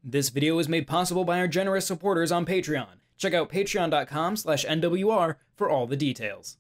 This video is made possible by our generous supporters on Patreon. Check out patreon.com/NWR for all the details.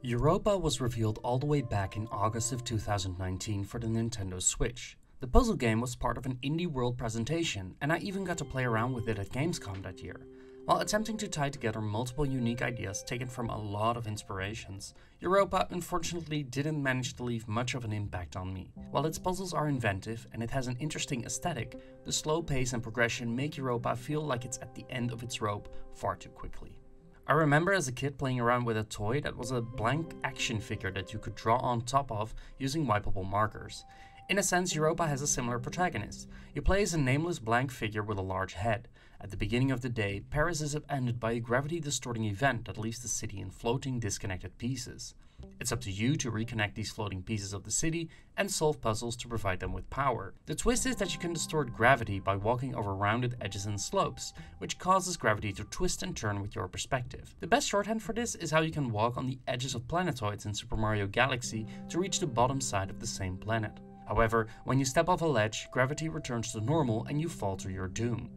Youropa was revealed all the way back in August of 2019 for the Nintendo Switch. The puzzle game was part of an Indie World presentation, and I even got to play around with it at Gamescom that year. While attempting to tie together multiple unique ideas taken from a lot of inspirations, Youropa unfortunately didn't manage to leave much of an impact on me. While its puzzles are inventive and it has an interesting aesthetic, the slow pace and progression make Youropa feel like it's at the end of its rope far too quickly. I remember as a kid playing around with a toy that was a blank action figure that you could draw on top of using wipeable markers. In a sense, Youropa has a similar protagonist. You play as a nameless blank figure with a large head. At the beginning of the day, Paris is upended by a gravity-distorting event that leaves the city in floating, disconnected pieces. It's up to you to reconnect these floating pieces of the city and solve puzzles to provide them with power. The twist is that you can distort gravity by walking over rounded edges and slopes, which causes gravity to twist and turn with your perspective. The best shorthand for this is how you can walk on the edges of planetoids in Super Mario Galaxy to reach the bottom side of the same planet. However, when you step off a ledge, gravity returns to normal and you fall to your doom.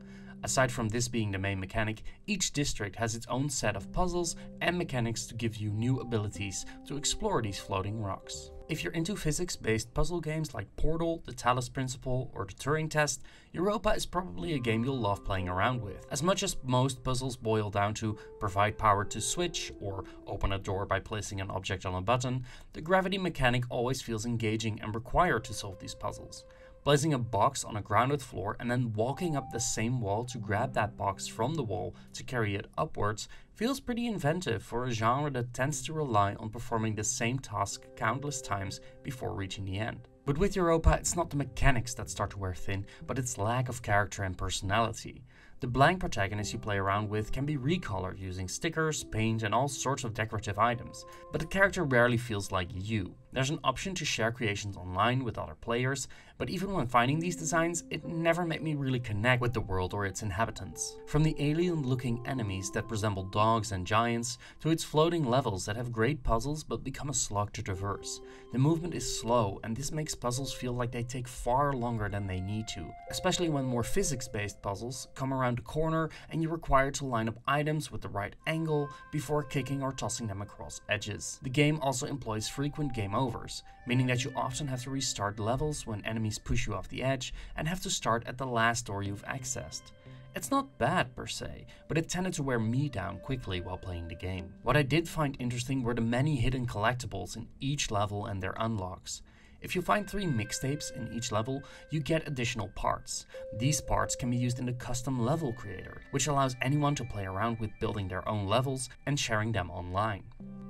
Aside from this being the main mechanic, each district has its own set of puzzles and mechanics to give you new abilities to explore these floating rocks. If you're into physics-based puzzle games like Portal, the Talos Principle, or the Turing Test, Youropa is probably a game you'll love playing around with. As much as most puzzles boil down to provide power to switch or open a door by placing an object on a button, the gravity mechanic always feels engaging and required to solve these puzzles. Placing a box on a grounded floor and then walking up the same wall to grab that box from the wall to carry it upwards feels pretty inventive for a genre that tends to rely on performing the same task countless times before reaching the end. But with Youropa, it's not the mechanics that start to wear thin, but its lack of character and personality. The blank protagonist you play around with can be recolored using stickers, paint, and all sorts of decorative items, but the character rarely feels like you. There's an option to share creations online with other players, but even when finding these designs, it never made me really connect with the world or its inhabitants. From the alien-looking enemies that resemble dogs and giants, to its floating levels that have great puzzles but become a slog to traverse. The movement is slow, and this makes puzzles feel like they take far longer than they need to, especially when more physics-based puzzles come around the corner and you're required to line up items with the right angle before kicking or tossing them across edges. The game also employs frequent game overs, meaning that you often have to restart levels when enemies push you off the edge and have to start at the last door you've accessed. It's not bad per se, but it tended to wear me down quickly while playing the game. What I did find interesting were the many hidden collectibles in each level and their unlocks. If you find 3 mixtapes in each level, you get additional parts. These parts can be used in the custom level creator, which allows anyone to play around with building their own levels and sharing them online.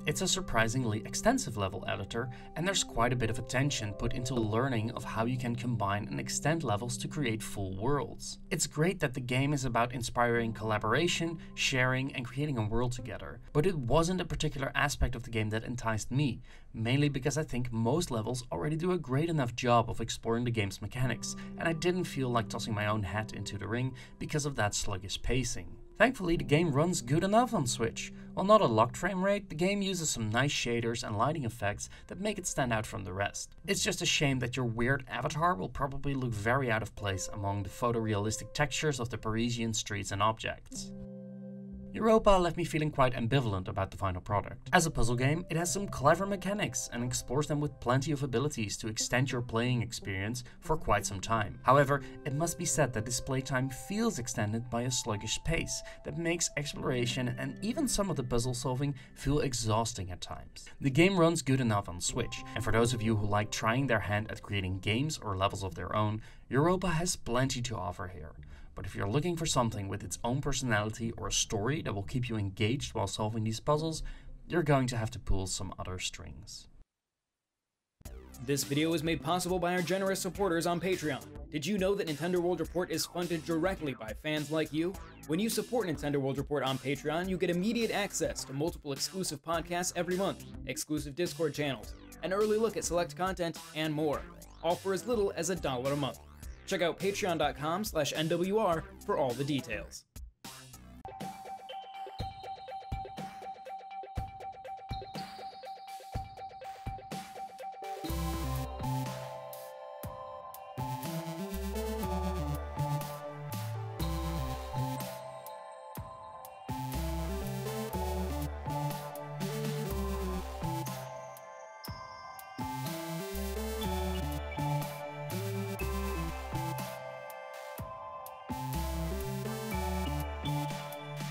It's a surprisingly extensive level editor, and there's quite a bit of attention put into learning of how you can combine and extend levels to create full worlds. It's great that the game is about inspiring collaboration, sharing, and creating a world together, but it wasn't a particular aspect of the game that enticed me, mainly because I think most levels already do a great enough job of exploring the game's mechanics, and I didn't feel like tossing my own hat into the ring because of that sluggish pacing. Thankfully, the game runs good enough on Switch. While not a locked frame rate, the game uses some nice shaders and lighting effects that make it stand out from the rest. It's just a shame that your weird avatar will probably look very out of place among the photorealistic textures of the Parisian streets and objects. Youropa left me feeling quite ambivalent about the final product. As a puzzle game, it has some clever mechanics and explores them with plenty of abilities to extend your playing experience for quite some time. However, it must be said that this playtime feels extended by a sluggish pace that makes exploration and even some of the puzzle solving feel exhausting at times. The game runs good enough on Switch, and for those of you who like trying their hand at creating games or levels of their own, Youropa has plenty to offer here. But if you're looking for something with its own personality or a story that will keep you engaged while solving these puzzles, you're going to have to pull some other strings. This video is made possible by our generous supporters on Patreon. Did you know that Nintendo World Report is funded directly by fans like you? When you support Nintendo World Report on Patreon, you get immediate access to multiple exclusive podcasts every month, exclusive Discord channels, an early look at select content, and more, all for as little as $1 a month. Check out patreon.com/NWR for all the details.